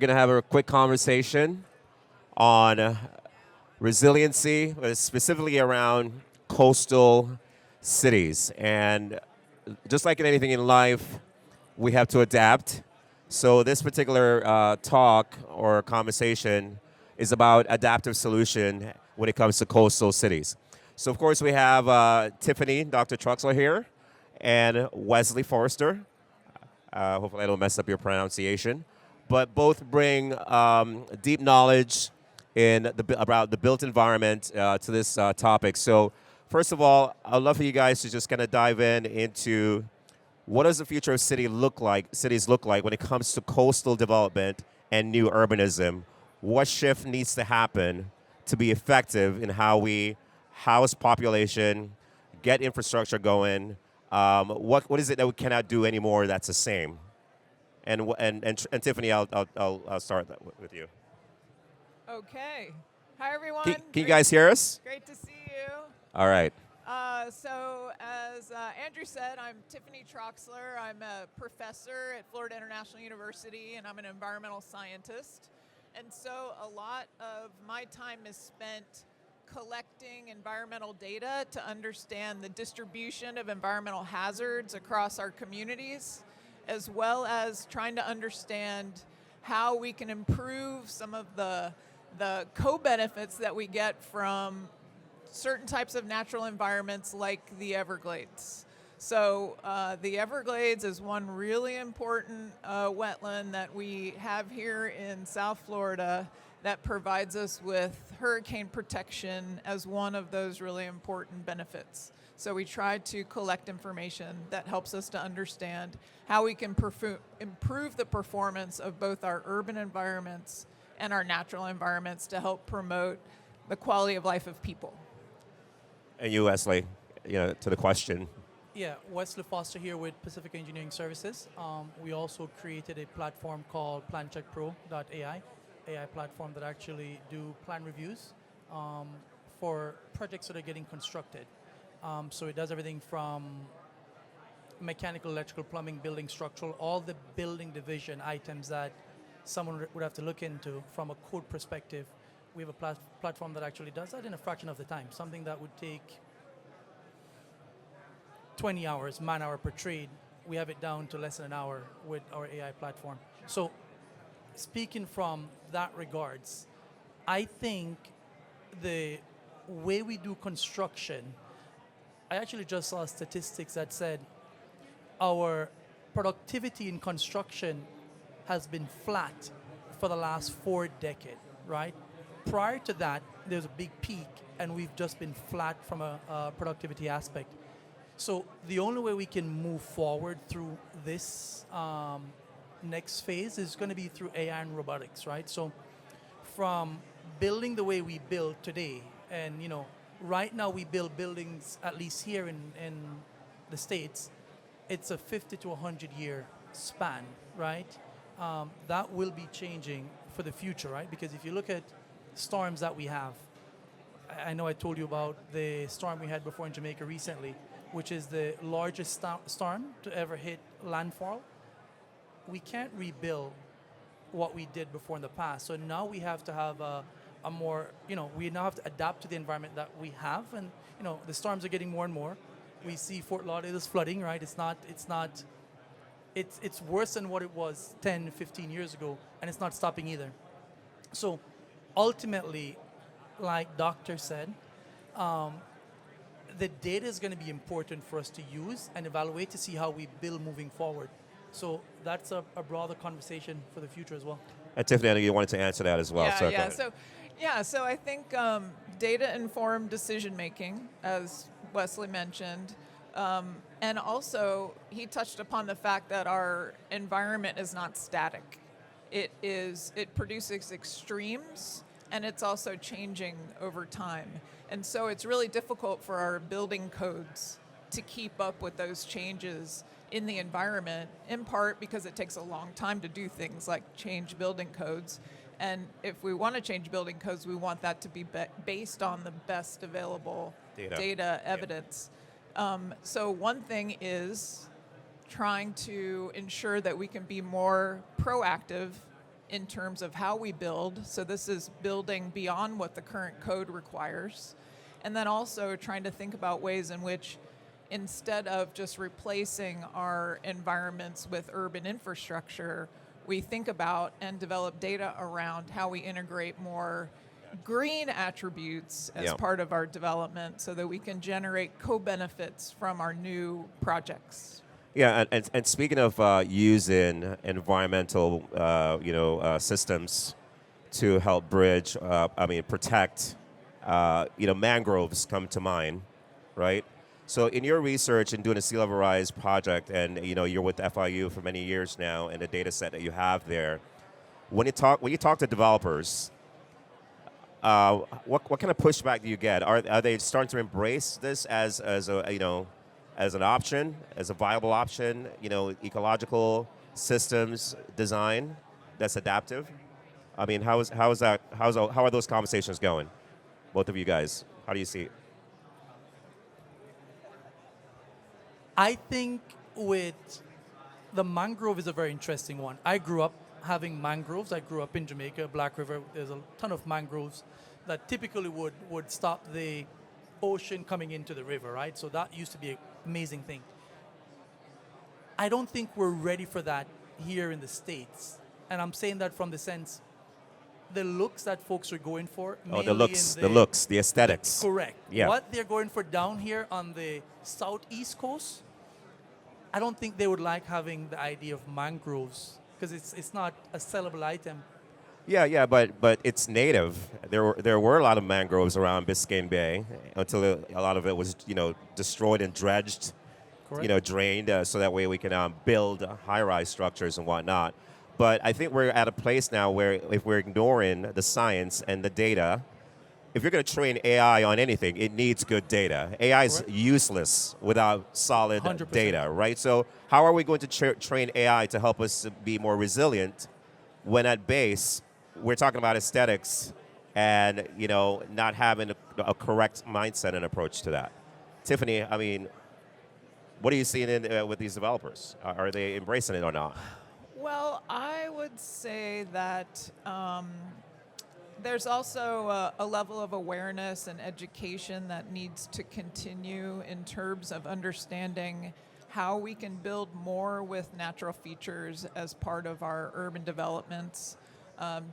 We're going to have a quick conversation on resiliency, specifically around coastal cities. And just like in anything in life, we have to adapt. So this particular talk or conversation is about adaptive solution when it comes to coastal cities. So of course we have Tiffany, Dr. Troxler here, and Wesley Forrester. Hopefully I don't mess up your pronunciation. But both bring deep knowledge about the built environment to this topic. So first of all, I'd love for you guys to just kind of dive into what does the future of cities look like when it comes to coastal development and new urbanism? What shift needs to happen to be effective in how we house population, get infrastructure going? What is it that we cannot do anymore that's the same? And Tiffany, I'll start that with you. Okay. Hi, everyone. Can you guys hear us? Great to see you. All right. So as Andrew said, I'm Tiffany Troxler. I'm a professor at Florida International University, and I'm an environmental scientist. And so a lot of my time is spent collecting environmental data to understand the distribution of environmental hazards across our communities, as well as trying to understand how we can improve some of the co-benefits that we get from certain types of natural environments like the Everglades. So the Everglades is one really important wetland that we have here in South Florida that provides us with hurricane protection as one of those really important benefits. So we try to collect information that helps us to understand how we can improve the performance of both our urban environments and our natural environments to help promote the quality of life of people. And you, Wesley, to the question. Yeah, Wesley Foster here with Pacifica Engineering Services. We also created a platform called PlanCheckPro.ai, AI platform that actually do plan reviews for projects that are getting constructed. So it does everything from mechanical, electrical, plumbing, building, structural, all the building division items that someone would have to look into from a code perspective. We have a platform that actually does that in a fraction of the time, something that would take 20 hours, man-hour per trade. We have it down to less than an hour with our AI platform. So speaking from that regards, I think the way we do construction, I actually just saw statistics that said our productivity in construction has been flat for the last 4 decades, right? Prior to that, there's a big peak, and we've just been flat from a productivity aspect. So the only way we can move forward through this next phase is going to be through AI and robotics, right? So from building the way we build today, and right now we build buildings, at least here in the States, it's a 50 to 100 year span, right? That will be changing for the future, right? Because if you look at storms that we have, I know I told you about the storm we had before in Jamaica recently, which is the largest storm to ever hit landfall. We can't rebuild what we did before in the past. So now we have to have a more, we now have to adapt to the environment that we have. And, the storms are getting more and more. We see Fort Lauderdale's flooding, right? It's worse than what it was 10, 15 years ago, and it's not stopping either. So ultimately, like Doctor said, the data is going to be important for us to use and evaluate to see how we build moving forward. So that's a broader conversation for the future as well. And Tiffany, I know you wanted to answer that as well. So I think data-informed decision-making, as Wesley mentioned, and also he touched upon the fact that our environment is not static. It produces extremes, and it's also changing over time. And so it's really difficult for our building codes to keep up with those changes in the environment, in part because it takes a long time to do things like change building codes. And if we want to change building codes, we want that to be based on the best available data evidence. So one thing is trying to ensure that we can be more proactive in terms of how we build. So this is building beyond what the current code requires. And then also trying to think about ways in which, instead of just replacing our environments with urban infrastructure, we think about and develop data around how we integrate more green attributes as part of our development so that we can generate co-benefits from our new projects. Yeah, and speaking of using environmental, systems to help bridge, protect, mangroves come to mind, right? So in your research and doing a sea level rise project, and you're with FIU for many years now, and the data set that you have there, when you talk to developers, what kind of pushback do you get? Are they starting to embrace this as an option, as a viable option? Ecological systems design that's adaptive. I mean, how are those conversations going? Both of you guys, how do you see it? I think with the mangrove is a very interesting one. I grew up having mangroves. I grew up in Jamaica, Black River. There's a ton of mangroves that typically would stop the ocean coming into the river, right? So that used to be an amazing thing. I don't think we're ready for that here in the States. And I'm saying that from the sense, the looks that folks are going for. The aesthetics. Correct. Yeah. What they're going for down here on the southeast coast, I don't think they would like having the idea of mangroves because it's not a sellable item. Yeah, but it's native. There were a lot of mangroves around Biscayne Bay until a lot of it was destroyed and dredged, Correct. Drained, so that way we can build high-rise structures and whatnot. But I think we're at a place now where if we're ignoring the science and the data, if you're going to train AI on anything, it needs good data. AI is useless without solid 100%. data, right? So how are we going to train AI to help us be more resilient when at base we're talking about aesthetics and not having a correct mindset and approach to that? Tiffany, I mean, what are you seeing with these developers? Are they embracing it or not? Well, I would say that there's also a level of awareness and education that needs to continue in terms of understanding how we can build more with natural features as part of our urban developments,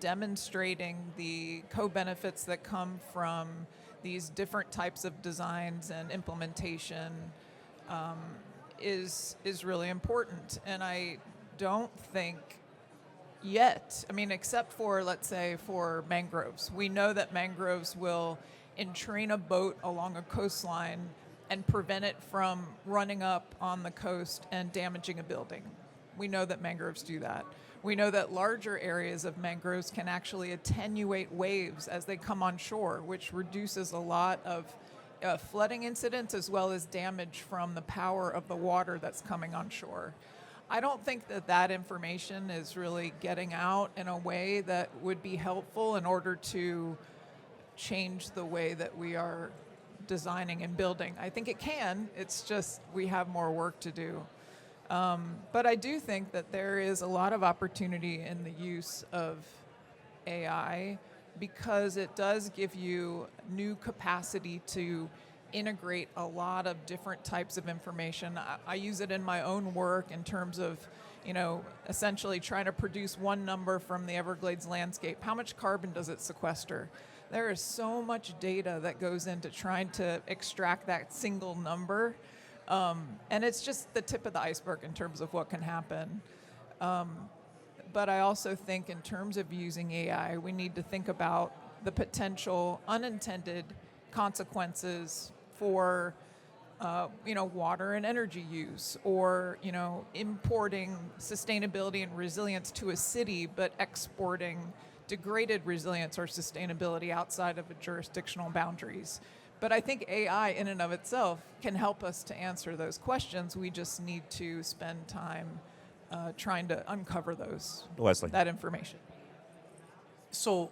demonstrating the co-benefits that come from these different types of designs and implementation is really important. And I don't think yet, except for, let's say, for mangroves. We know that mangroves will entrain a boat along a coastline and prevent it from running up on the coast and damaging a building. We know that mangroves do that. We know that larger areas of mangroves can actually attenuate waves as they come on shore, which reduces a lot of flooding incidents as well as damage from the power of the water that's coming on shore. I don't think that information is really getting out in a way that would be helpful in order to change the way that we are designing and building. I think it can, it's just we have more work to do. But I do think that there is a lot of opportunity in the use of AI because it does give you new capacity to integrate a lot of different types of information. I use it in my own work in terms of, essentially trying to produce one number from the Everglades landscape. How much carbon does it sequester? There is so much data that goes into trying to extract that single number. And it's just the tip of the iceberg in terms of what can happen. But I also think in terms of using AI, we need to think about the potential unintended consequences for water and energy use, or importing sustainability and resilience to a city, but exporting degraded resilience or sustainability outside of the jurisdictional boundaries. But I think AI in and of itself can help us to answer those questions. We just need to spend time trying to uncover Wesley. that information. So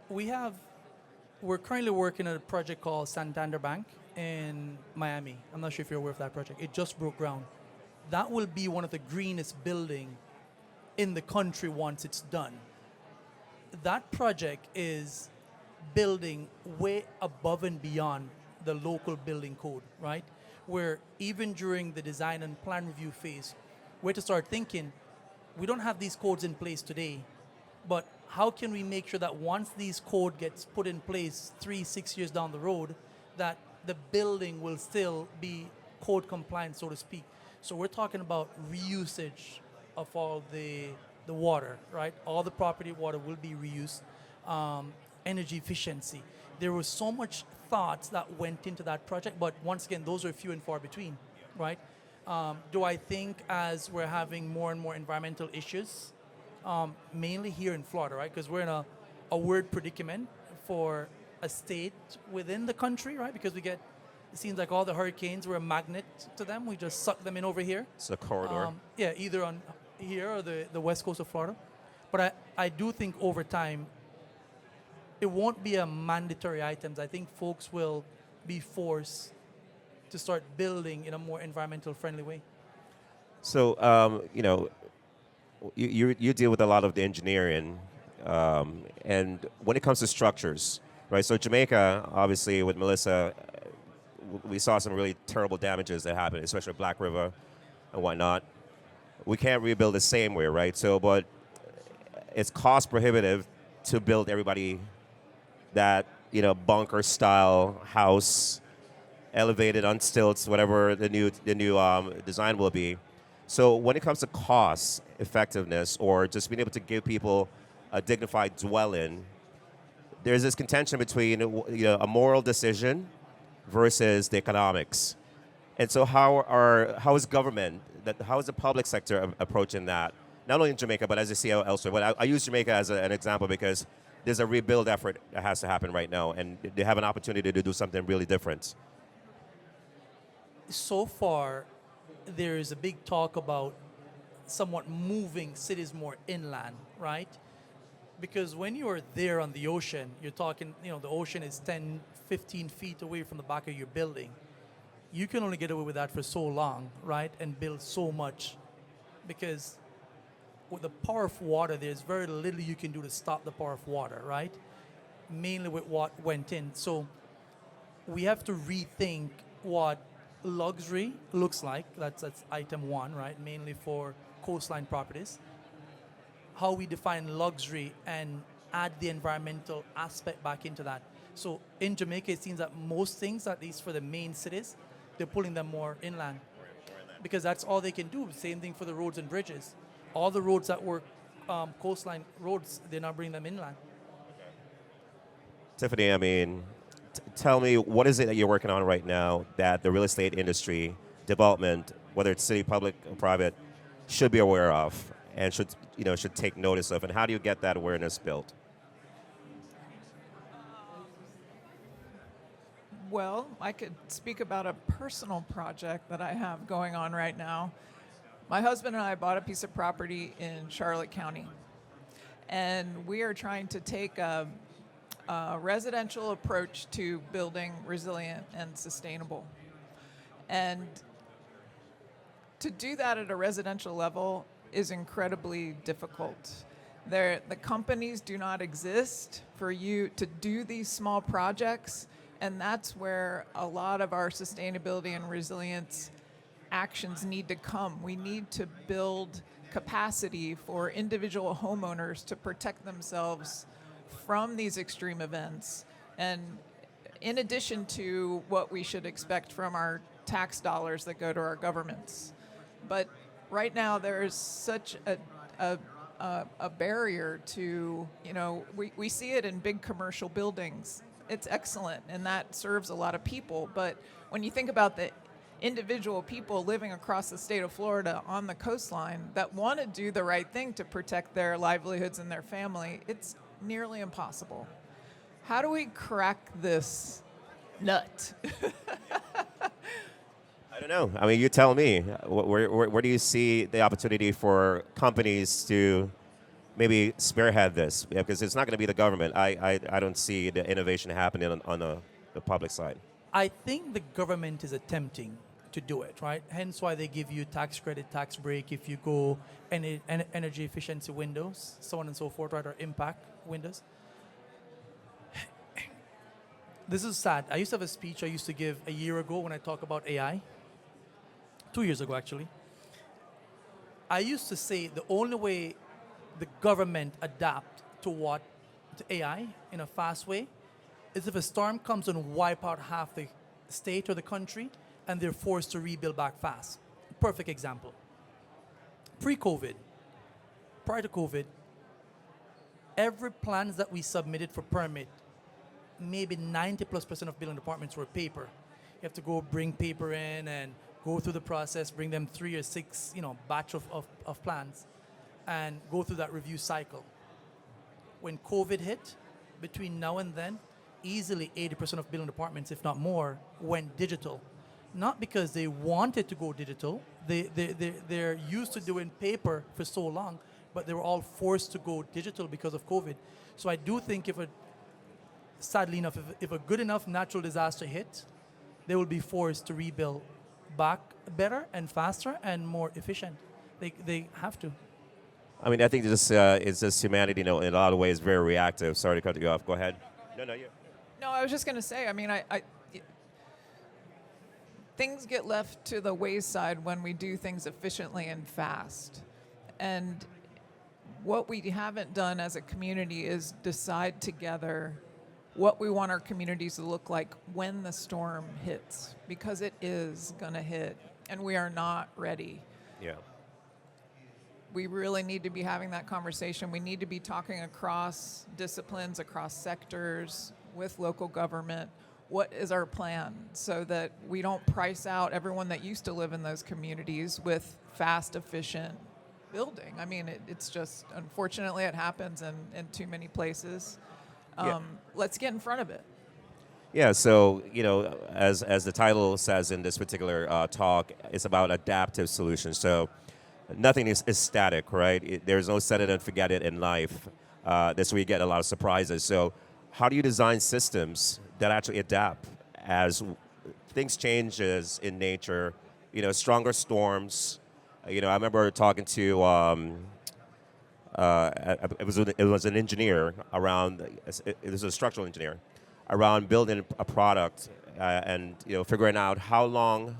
we're currently working on a project called Santander Bank in Miami. I'm not sure if you're aware of that project. It just broke ground. That will be one of the greenest building in the country once it's done. That project is building way above and beyond the local building code, right? Where even during the design and plan review phase, we're to start thinking, we don't have these codes in place today, but how can we make sure that once these code gets put in place 3-6 years down the road, that the building will still be code compliant, so to speak. So we're talking about reusage of all the water, right? All the property water will be reused. Energy efficiency. There was so much thoughts that went into that project, but once again, those are few and far between, right? Do I think as we're having more and more environmental issues, mainly here in Florida, right? Because we're in a weird predicament for a state within the country, right? Because we get, it seems like all the hurricanes, we're a magnet to them. We just suck them in over here. It's a corridor. Yeah, either on here or the west coast of Florida. But I do think over time, it won't be a mandatory items. I think folks will be forced to start building in a more environmental friendly way. So, you deal with a lot of the engineering, and when it comes to structures, right? So Jamaica, obviously, with Melissa, we saw some really terrible damages that happened, especially Black River and whatnot. We can't rebuild the same way, right? So, but it's cost prohibitive to build everybody that, bunker style house, elevated on stilts, whatever the new design will be. So when it comes to cost effectiveness or just being able to give people a dignified dwelling, there's this contention between a moral decision versus the economics. And so how is government, how is the public sector approaching that? Not only in Jamaica, but as I see elsewhere. But I use Jamaica as an example because there's a rebuild effort that has to happen right now, and they have an opportunity to do something really different. So far, there is a big talk about somewhat moving cities more inland, right? Because when you're there on the ocean, you're talking, the ocean is 10, 15 feet away from the back of your building. You can only get away with that for so long, right? And build so much. Because with the power of water, there's very little you can do to stop the power of water, right? Mainly with what went in. So we have to rethink what luxury looks like. That's item one, right? Mainly for coastline properties. How we define luxury and add the environmental aspect back into that. So in Jamaica, it seems that most things, at least for the main cities, they're pulling them more inland. Because that's all they can do. Same thing for the roads and bridges. All the roads that were coastline roads, they're not bringing them inland. Tiffany, tell me, what is it that you're working on right now that the real estate industry, development, whether it's city, public, or private, should be aware of and should take notice of, and how do you get that awareness built? Well, I could speak about a personal project that I have going on right now. My husband and I bought a piece of property in Charlotte County, and we are trying to take a residential approach to building resilient and sustainable. And to do that at a residential level is incredibly difficult. The companies do not exist for you to do these small projects, and that's where a lot of our sustainability and resilience actions need to come. We need to build capacity for individual homeowners to protect themselves from these extreme events, and in addition to what we should expect from our tax dollars that go to our governments. But right now there's such a barrier to, we see it in big commercial buildings. It's excellent, and that serves a lot of people. But when you think about the individual people living across the state of Florida on the coastline that want to do the right thing to protect their livelihoods and their family, it's nearly impossible. How do we crack this nut? I don't know. You tell me. Where do you see the opportunity for companies to maybe spearhead this? Because it's not going to be the government. I don't see the innovation happening on the public side. I think the government is attempting, to do it, right? Hence why they give you tax credit, tax break if you go energy efficiency windows, so on and so forth, right, or impact windows. This is sad. I used to have a speech I used to give a year ago when I talk about AI. 2 years ago, actually. I used to say the only way the government adapt to AI in a fast way is if a storm comes and wipe out half the state or the country and they're forced to rebuild back fast. Perfect example. Pre-COVID, prior to COVID, every plans that we submitted for permit, maybe 90+% of building departments were paper. You have to go bring paper in and go through the process, bring them 3 or 6, batch of plans, and go through that review cycle. When COVID hit, between now and then, easily 80% of building departments, if not more, went digital. Not because they wanted to go digital, they're used to doing paper for so long, but they were all forced to go digital because of COVID. So I do think sadly enough, if a good enough natural disaster hit, they will be forced to rebuild back better and faster and more efficient. They have to. I mean, I think it's just humanity, in a lot of ways, very reactive. Sorry to cut you off. Go ahead. No, you. No, I was just going to say, I mean, things get left to the wayside when we do things efficiently and fast. And what we haven't done as a community is decide together what we want our communities to look like when the storm hits, because it is going to hit, and we are not ready. Yeah. We really need to be having that conversation. We need to be talking across disciplines, across sectors, with local government. What is our plan so that we don't price out everyone that used to live in those communities with fast, efficient building? I mean, it's just, unfortunately, it happens in too many places. Let's get in front of it. Yeah, so, as the title says in this particular talk, it's about adaptive solutions. So nothing is static, right? There's no set it and forget it in life. That's where you get a lot of surprises. So how do you design systems that actually adapt as things changes in nature, stronger storms? I remember talking to, it was an engineer around, it was a structural engineer, around building a product and figuring out how long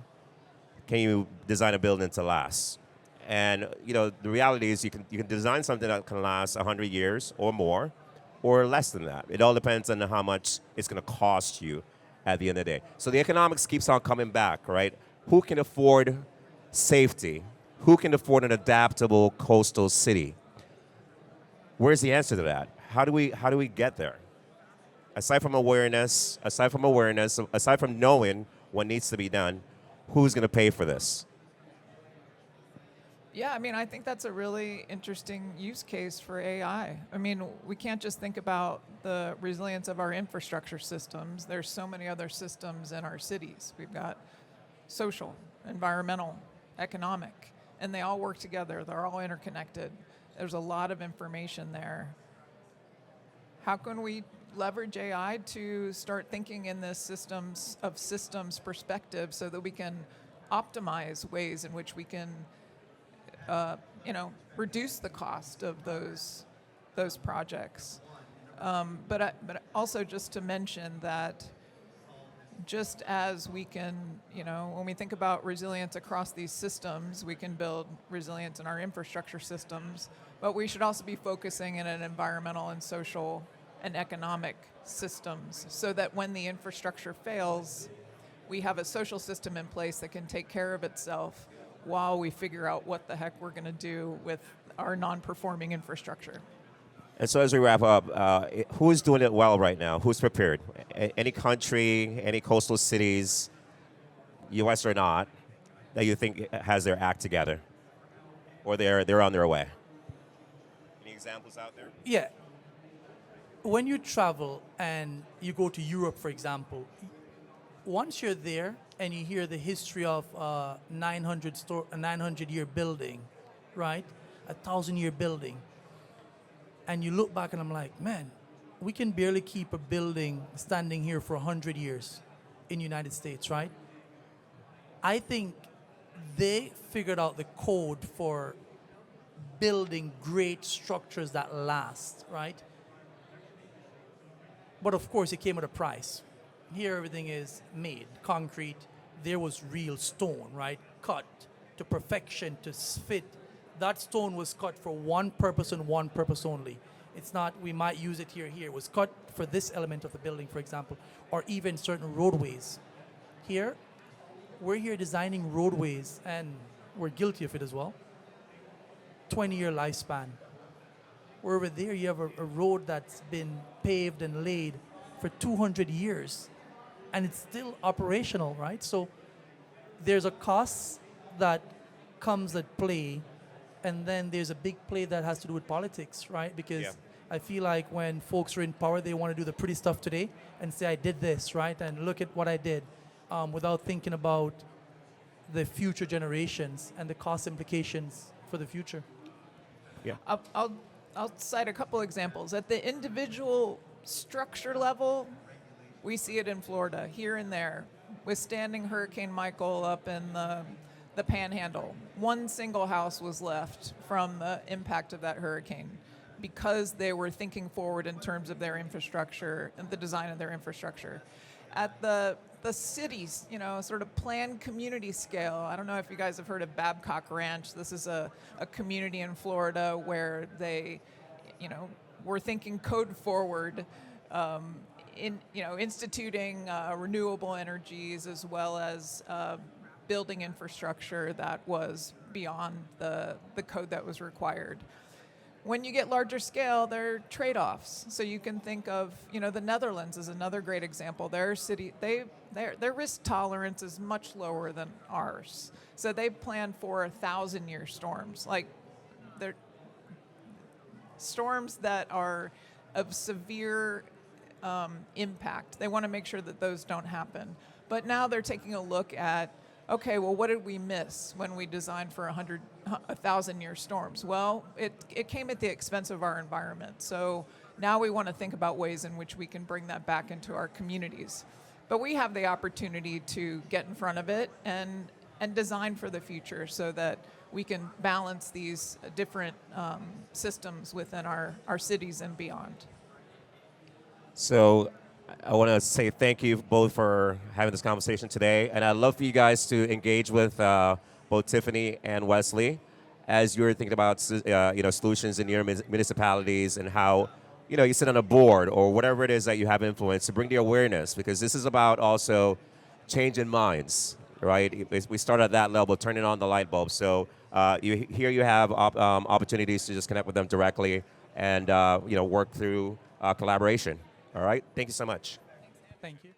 can you design a building to last. And the reality is you can design something that can last 100 years or more, or less than that. It all depends on how much it's going to cost you at the end of the day. So the economics keeps on coming back, right? Who can afford safety? Who can afford an adaptable coastal city? Where's the answer to that? How do we get there? Aside from awareness, aside from knowing what needs to be done, who's going to pay for this? Yeah, I mean, I think that's a really interesting use case for AI. I mean, we can't just think about the resilience of our infrastructure systems. There's so many other systems in our cities. We've got social, environmental, economic, and they all work together. They're all interconnected. There's a lot of information there. How can we leverage AI to start thinking in this systems perspective so that we can optimize ways in which we can reduce the cost of those projects. But also just to mention that just as we can, when we think about resilience across these systems, we can build resilience in our infrastructure systems, but we should also be focusing in an environmental and social and economic systems so that when the infrastructure fails, we have a social system in place that can take care of itself while we figure out what the heck we're going to do with our non-performing infrastructure. And so as we wrap up, who's doing it well right now? Who's prepared? Any country, any coastal cities, U.S. or not, that you think has their act together? Or they're on their way? Any examples out there? Yeah. When you travel and you go to Europe, for example, once you're there and you hear the history of a 900-year building, right? A 1,000-year building. And you look back and I'm like, man, we can barely keep a building standing here for 100 years in the United States, right? I think they figured out the code for building great structures that last, right? But of course, it came at a price. Here, everything is made concrete. There was real stone, right? Cut to perfection to fit. That stone was cut for one purpose and one purpose only. It's not, we might use it here. It was cut for this element of the building, for example, or even certain roadways. Here, we're here designing roadways, and we're guilty of it as well. 20-year lifespan. Where over there, you have a road that's been paved and laid for 200 years, and it's still operational, right? So there's a cost that comes at play, and then there's a big play that has to do with politics, right? Because I feel like when folks are in power, they want to do the pretty stuff today and say, I did this, right? And look at what I did, without thinking about the future generations and the cost implications for the future. Yeah. I'll cite a couple examples. At the individual structure level, we see it in Florida, here and there, withstanding Hurricane Michael up in the Panhandle. One single house was left from the impact of that hurricane because they were thinking forward in terms of their infrastructure and the design of their infrastructure. At the cities, sort of planned community scale. I don't know if you guys have heard of Babcock Ranch. This is a community in Florida where they, were thinking code forward, instituting renewable energies as well as building infrastructure that was beyond the code that was required. When you get larger scale, there are trade-offs. So you can think of, the Netherlands is another great example. Their risk tolerance is much lower than ours. So they plan for 1,000-year storms. Like, they're storms that are of severe impact. They want to make sure that those don't happen. But now they're taking a look at, okay, well, what did we miss when we designed for 1,000-year storms? Well, it came at the expense of our environment. So now we want to think about ways in which we can bring that back into our communities. But we have the opportunity to get in front of it and design for the future so that we can balance these different systems within our cities and beyond. So I want to say thank you both for having this conversation today, and I'd love for you guys to engage with both Tiffany and Wesley as you're thinking about solutions in your municipalities and how you sit on a board or whatever it is that you have influence to bring the awareness, because this is about also changing minds, right? We start at that level, turning on the light bulb. So you have opportunities to just connect with them directly and work through collaboration. All right, thank you so much. Thank you.